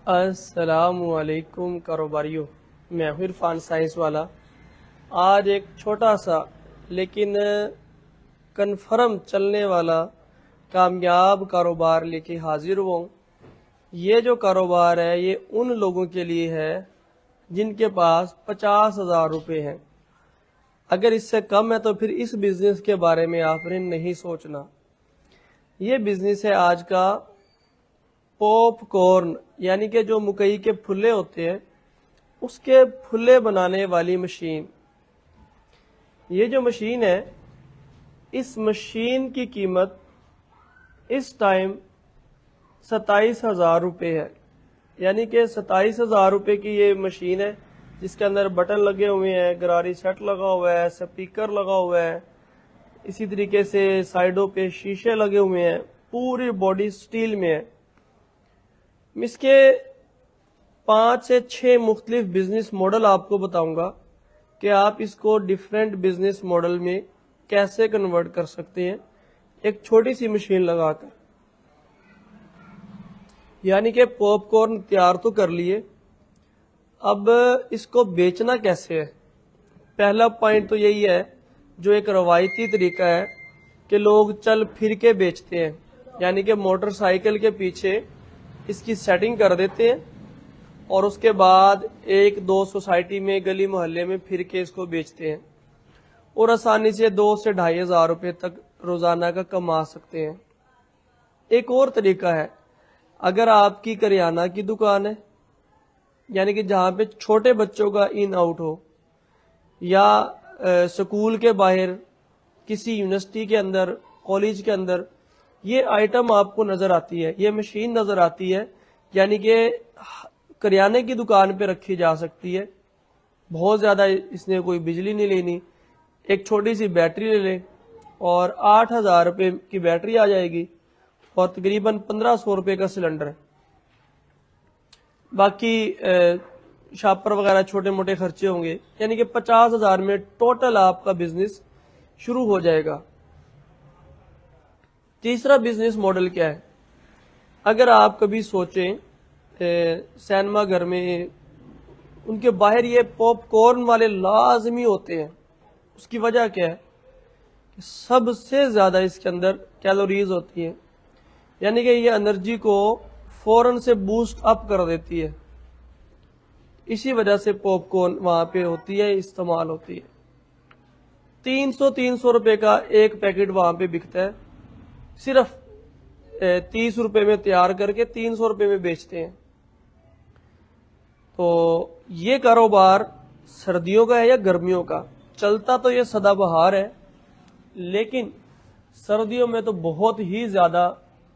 السلام علیکم کاروباریوں، میں ہوں عرفان سائنس والا۔ آج ایک چھوٹا سا لیکن کنفرم چلنے والا کامیاب کاروبار لے کے حاضر ہوں۔ یہ جو کاروبار ہے یہ ان لوگوں کے لیے ہے جن کے پاس 50,000 روپے ہیں۔ اگر اس سے کم ہے تو پھر اس بزنس کے بارے میں آپ نے نہیں سوچنا۔ یہ بزنس ہے آج کا پاپ کارن، یعنی کہ جو مکئی کے پھلے ہوتے ہیں اس کے پھلے بنانے والی مشین۔ یہ جو مشین ہے اس مشین کی قیمت اس ٹائم 27,000 روپے ہے، یعنی کہ 27,000 روپے کی یہ مشین ہے جس کے اندر بٹن لگے ہوئے ہیں، گراری سیٹ لگا ہوا ہے، سپیکر لگا ہوا ہے، اسی طریقے سے سائیڈوں پہ شیشے لگے ہوئے ہیں، پوری باڈی سٹیل میں ہے۔ اس کے 5 سے 6 مختلف بزنس ماڈل آپ کو بتاؤں گا کہ آپ اس کو ڈیفرنٹ بزنس ماڈل میں کیسے کنورٹ کر سکتے ہیں ایک چھوٹی سی مشین لگا کر۔ یعنی کہ پاپ کارن تیار تو کر لیے، اب اس کو بیچنا کیسے ہے۔ پہلا پوائنٹ تو یہی ہے جو ایک روایتی طریقہ ہے کہ لوگ چل پھر کے بیچتے ہیں، یعنی کہ موٹر سائیکل کے پیچھے اس کی سیٹنگ کر دیتے ہیں اور اس کے بعد ایک دو سوسائٹی میں گلی محلے میں پھر کے اس کو بیچتے ہیں اور آسانی سے 2 سے 2,500 روپے تک روزانہ کا کما سکتے ہیں۔ ایک اور طریقہ ہے، اگر آپ کی کریانہ کی دکان ہے، یعنی کہ جہاں پہ چھوٹے بچوں کا ان آؤٹ ہو، یا سکول کے باہر، کسی یونیورسٹی کے اندر، کالج کے اندر یہ آئٹم آپ کو نظر آتی ہے، یہ مشین نظر آتی ہے، یعنی کہ کریانے کی دکان پہ رکھی جا سکتی ہے، بہت زیادہ اس نے کوئی بجلی نہیں لینی، ایک چھوٹی سی بیٹری لے لیں اور 8,000 روپے کی بیٹری آ جائے گی اور تقریباً 1,500 روپے کا سلنڈر ہے۔ باقی شاپر وغیرہ چھوٹے موٹے خرچے ہوں گے، یعنی کہ 50,000 میں ٹوٹل آپ کا بزنس شروع ہو جائے گا۔ تیسرا بزنس ماڈل کیا ہے؟ اگر آپ کبھی سوچیں سینما گھر میں ان کے باہر یہ پاپ کارن والے لازمی ہوتے ہیں، اس کی وجہ کیا ہے کہ سب سے زیادہ اس کے اندر کیلوریز ہوتی ہیں، یعنی کہ یہ انرجی کو فوراً سے بوسٹ اپ کر دیتی ہے، اسی وجہ سے پاپ کارن وہاں پہ ہوتی ہے، استعمال ہوتی ہے۔ 300 روپے کا ایک پیکٹ وہاں پہ بکتا ہے، صرف 30 روپے میں تیار کر کے 300 روپے میں بیچتے ہیں۔ تو یہ کاروبار سردیوں کا ہے یا گرمیوں کا؟ چلتا تو یہ سدا بہار ہے، لیکن سردیوں میں تو بہت ہی زیادہ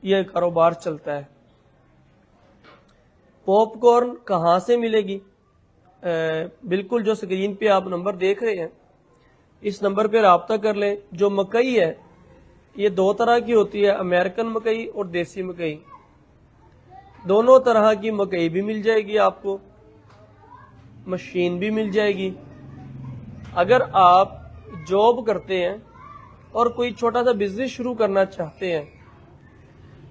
یہ کاروبار چلتا ہے۔ پاپ کارن کہاں سے ملے گی؟ بالکل جو سکرین پہ آپ نمبر دیکھ رہے ہیں اس نمبر پہ رابطہ کر لیں۔ جو مکئی ہے یہ 2 طرح کی ہوتی ہے، امریکن مکئی اور دیسی مکئی۔ دونوں طرح کی مکئی بھی مل جائے گی آپ کو، مشین بھی مل جائے گی۔ اگر آپ جاب کرتے ہیں اور کوئی چھوٹا سا بزنس شروع کرنا چاہتے ہیں،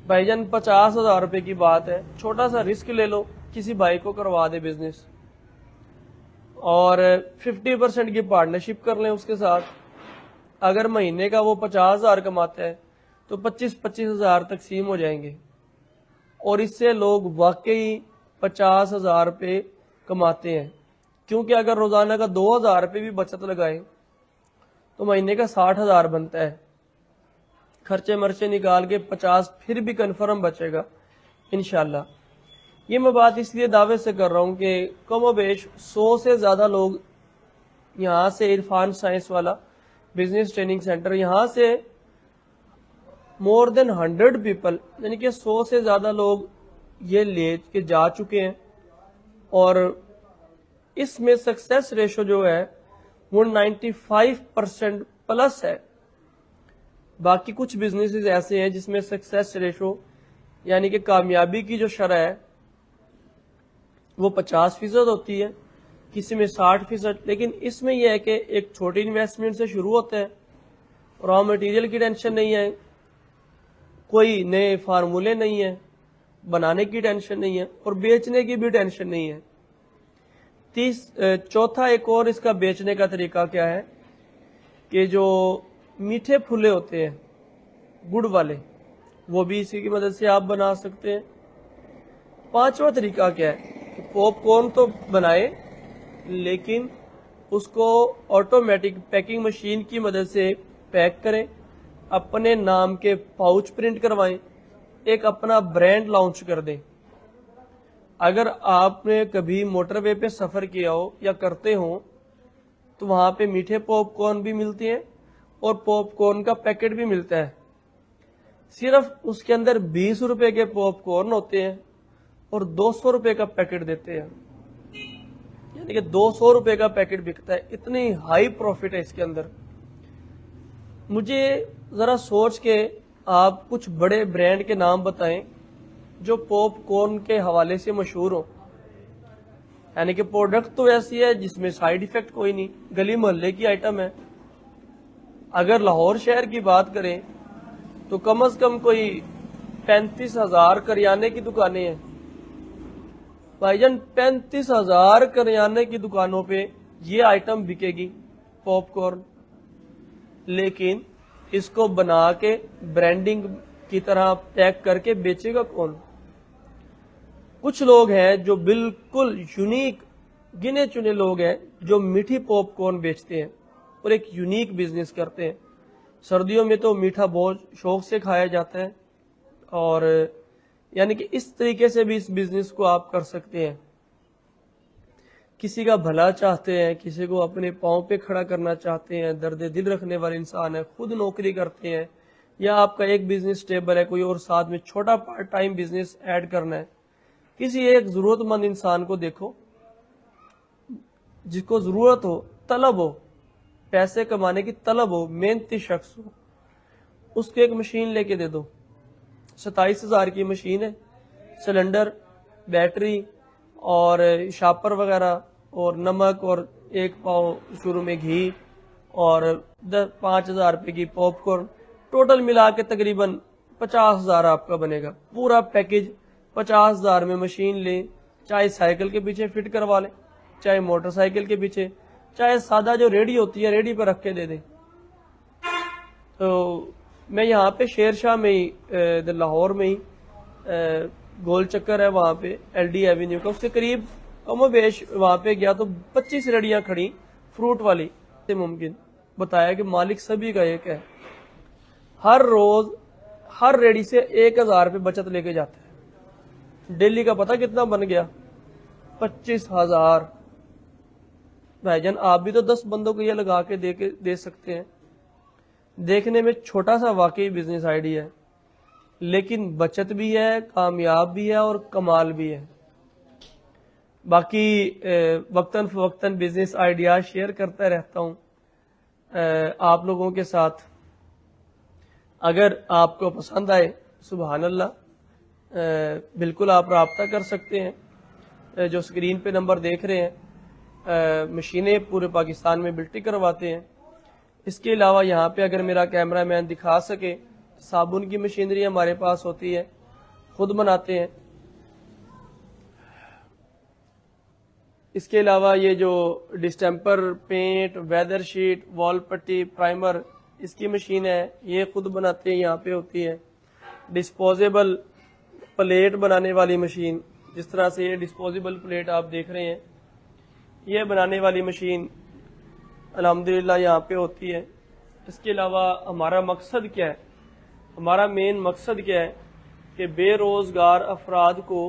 بھائی جان 50,000 روپے کی بات ہے، چھوٹا سا رسک لے لو، کسی بھائی کو کروا دے بزنس اور 50% کی پارٹنرشپ کر لیں اس کے ساتھ۔ اگر مہینے کا وہ 50,000 کماتا ہے تو 25,000 تقسیم ہو جائیں گے، اور اس سے لوگ واقعی 50,000 روپے کماتے ہیں، کیونکہ اگر روزانہ کا 2,000 روپے بھی بچت لگائیں تو مہینے کا 60,000 بنتا ہے، خرچے مرچے نکال کے 50 پھر بھی کنفرم بچے گا انشاءاللہ۔ یہ میں بات اس لیے دعوے سے کر رہا ہوں کہ کم و بیش 100 سے زیادہ لوگ یہاں سے عرفان سائنس والا بزنس ٹریننگ سینٹر، یہاں سے مور دین 100 پیپل، یعنی کہ 100 سے زیادہ لوگ یہ لے کے جا چکے ہیں، اور اس میں سکسیس ریشو جو ہے وہ 95% پلس ہے۔ باقی کچھ بزنسز ایسے ہیں جس میں سکسیس ریشو یعنی کہ کامیابی کی جو شرح ہے وہ 50% ہوتی ہے، کسی میں 60%، لیکن اس میں یہ ہے کہ ایک چھوٹی انویسٹمنٹ سے شروع ہوتا ہے، را مٹیریل کی ٹینشن نہیں ہے، کوئی نئے فارمولے نہیں ہیں، بنانے کی ٹینشن نہیں ہے اور بیچنے کی بھی ٹینشن نہیں ہے۔ چوتھا ایک اور اس کا بیچنے کا طریقہ کیا ہے کہ جو میٹھے پھولے ہوتے ہیں گڑ والے، وہ بھی اسی کی مدد سے آپ بنا سکتے ہیں۔ پانچواں طریقہ کیا ہے کہ پاپ کارن تو بنائے لیکن اس کو آٹومیٹک پیکنگ مشین کی مدد سے پیک کریں، اپنے نام کے پاؤچ پرنٹ کروائیں، ایک اپنا برانڈ لانچ کر دیں۔ اگر آپ نے کبھی موٹر وے پہ سفر کیا ہو یا کرتے ہوں تو وہاں پہ میٹھے پاپ کارن بھی ملتے ہیں اور پاپ کارن کا پیکٹ بھی ملتا ہے، صرف اس کے اندر 20 روپے کے پاپ کارن ہوتے ہیں اور 200 روپے کا پیکٹ دیتے ہیں، یعنی کہ 200 روپے کا پیکٹ بکتا ہے۔ اتنی ہائی پروفٹ ہے اس کے اندر۔ مجھے ذرا سوچ کے آپ کچھ بڑے برانڈ کے نام بتائیں جو پاپ کارن کے حوالے سے مشہور ہو، یعنی کہ پروڈکٹ تو ایسی ہے جس میں سائیڈ ایفیکٹ کوئی نہیں، گلی محلے کی آئٹم ہے۔ اگر لاہور شہر کی بات کریں تو کم از کم کوئی 35,000 کریانے کی دکانیں ہیں بھائی جان، 35,000 کریانے کی دکانوں پہ یہ آئٹم بکے گی پاپ کارن، لیکن اس کو بنا کے برانڈنگ کی طرح پیک کر کے بیچے گا کون؟ کچھ لوگ ہیں جو بالکل یونیک گنے چنے لوگ ہیں جو میٹھی پاپ کارن بیچتے ہیں اور ایک یونیک بزنس کرتے ہیں۔ سردیوں میں تو میٹھا بہت شوق سے کھایا جاتا ہے، اور یعنی کہ اس طریقے سے بھی اس بزنس کو آپ کر سکتے ہیں۔ کسی کا بھلا چاہتے ہیں، کسی کو اپنے پاؤں پہ کھڑا کرنا چاہتے ہیں، درد دل رکھنے والے انسان ہیں، خود نوکری کرتے ہیں، یا آپ کا ایک بزنس سٹیبل ہے کوئی اور ساتھ میں چھوٹا پارٹ ٹائم بزنس ایڈ کرنا ہے، کسی ایک ضرورت مند انسان کو دیکھو جس کو ضرورت ہو، طلب ہو، پیسے کمانے کی طلب ہو، محنتی شخص ہو، اس کو ایک مشین لے کے دے دو۔ 27,000 کی مشین ہے، سلنڈر، بیٹری اور شاپر وغیرہ اور نمک اور 1 پاؤ شروع میں گھی اور 5,000 روپے کی پاپ کارن، ٹوٹل ملا کے تقریباً 50,000 آپ کا بنے گا۔ پورا پیکج 50,000 میں مشین لیں، چاہے سائیکل کے پیچھے فٹ کروا لیں، چاہے موٹر سائیکل کے پیچھے، چاہے سادہ جو ریڈی ہوتی ہے ریڈی پہ رکھ کے دے دیں۔ تو میں یہاں پہ شیر شاہ میں ہی لاہور میں ہی گول چکر ہے وہاں پہ ایل ڈی ایوینیو کا، اس کے قریب کم و بیش وہاں پہ گیا تو 25 ریڑیاں کھڑی فروٹ والی سے ممکن بتایا کہ مالک سبھی کا ایک ہے، ہر روز ہر ریڑی سے 1,000 روپے بچت لے کے جاتا ہے۔ ڈیلی کا پتہ کتنا بن گیا؟ 25,000۔ بھائی جان آپ بھی تو 10 بندوں کو یہ لگا کے دے سکتے ہیں۔ دیکھنے میں چھوٹا سا واقعی بزنس آئیڈیا ہے، لیکن بچت بھی ہے، کامیاب بھی ہے اور کمال بھی ہے۔ باقی وقتاً فوقتاً بزنس آئیڈیا شیئر کرتا رہتا ہوں آپ لوگوں کے ساتھ۔ اگر آپ کو پسند آئے سبحان اللہ، بالکل آپ رابطہ کر سکتے ہیں۔ جو سکرین پہ نمبر دیکھ رہے ہیں، مشینیں پورے پاکستان میں بلٹی کرواتے ہیں۔ اس کے علاوہ یہاں پہ اگر میرا کیمرہ مین دکھا سکے، صابن کی مشینری ہمارے پاس ہوتی ہے، خود بناتے ہیں۔ اس کے علاوہ یہ جو ڈسٹمپر، پینٹ، ویدر شیٹ، وال پٹی، پرائمر، اس کی مشین ہے، یہ خود بناتے ہیں، یہاں پہ ہوتی ہے۔ ڈسپوزیبل پلیٹ بنانے والی مشین، جس طرح سے یہ ڈسپوزیبل پلیٹ آپ دیکھ رہے ہیں، یہ بنانے والی مشین الحمدللہ یہاں پہ ہوتی ہے۔ اس کے علاوہ ہمارا مقصد کیا ہے؟ ہمارا مین مقصد کیا ہے کہ بے روزگار افراد کو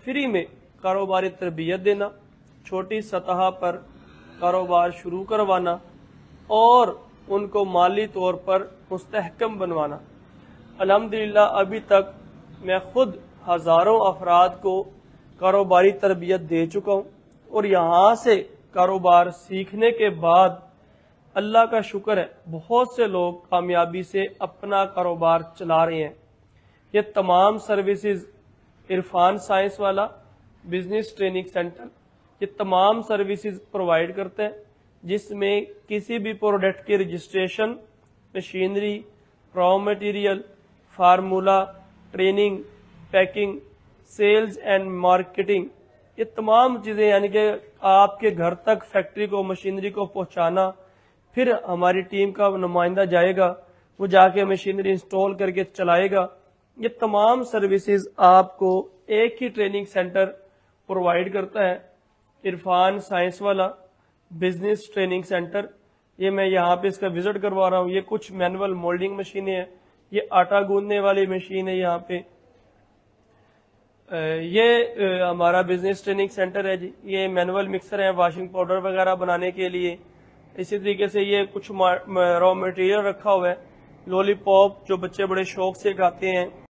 فری میں کاروباری تربیت دینا، چھوٹی سطح پر کاروبار شروع کروانا اور ان کو مالی طور پر مستحکم بنوانا۔ الحمدللہ ابھی تک میں خود ہزاروں افراد کو کاروباری تربیت دے چکا ہوں، اور یہاں سے کاروبار سیکھنے کے بعد اللہ کا شکر ہے بہت سے لوگ کامیابی سے اپنا کاروبار چلا رہے ہیں۔ یہ تمام سروسز عرفان سائنس والا بزنس ٹریننگ سینٹر یہ تمام سروسز پرووائڈ کرتے ہیں، جس میں کسی بھی پروڈکٹ کی registration, machinery, raw material, formula, training, packing, sales and marketing, یہ تمام چیزیں یعنی کہ آپ کے گھر تک فیکٹری کو، مشینری کو پہنچانا، پھر ہماری ٹیم کا نمائندہ جائے گا، وہ جا کے مشینری انسٹال کر کے چلائے گا. یہ تمام سروسز آپ کو ایک ہی ٹریننگ سینٹر پرووائڈ کرتا ہے، عرفان سائنس والا بزنس ٹریننگ سینٹر. یہ میں یہاں پہ اس کا وزٹ کروا رہا ہوں. یہ کچھ مینول مولڈنگ مشینیں ہیں، یہ آٹا گوندنے والی مشین ہے یہاں پہ. یہ ہمارا بزنس ٹریننگ سینٹر ہے جی. یہ مینول مکسر ہیں واشنگ پاؤڈر وغیرہ بنانے کے لیے. اسی طریقے سے یہ کچھ را مٹیریل رکھا ہوا ہے، لولی پاپ جو بچے بڑے شوق سے کھاتے ہیں.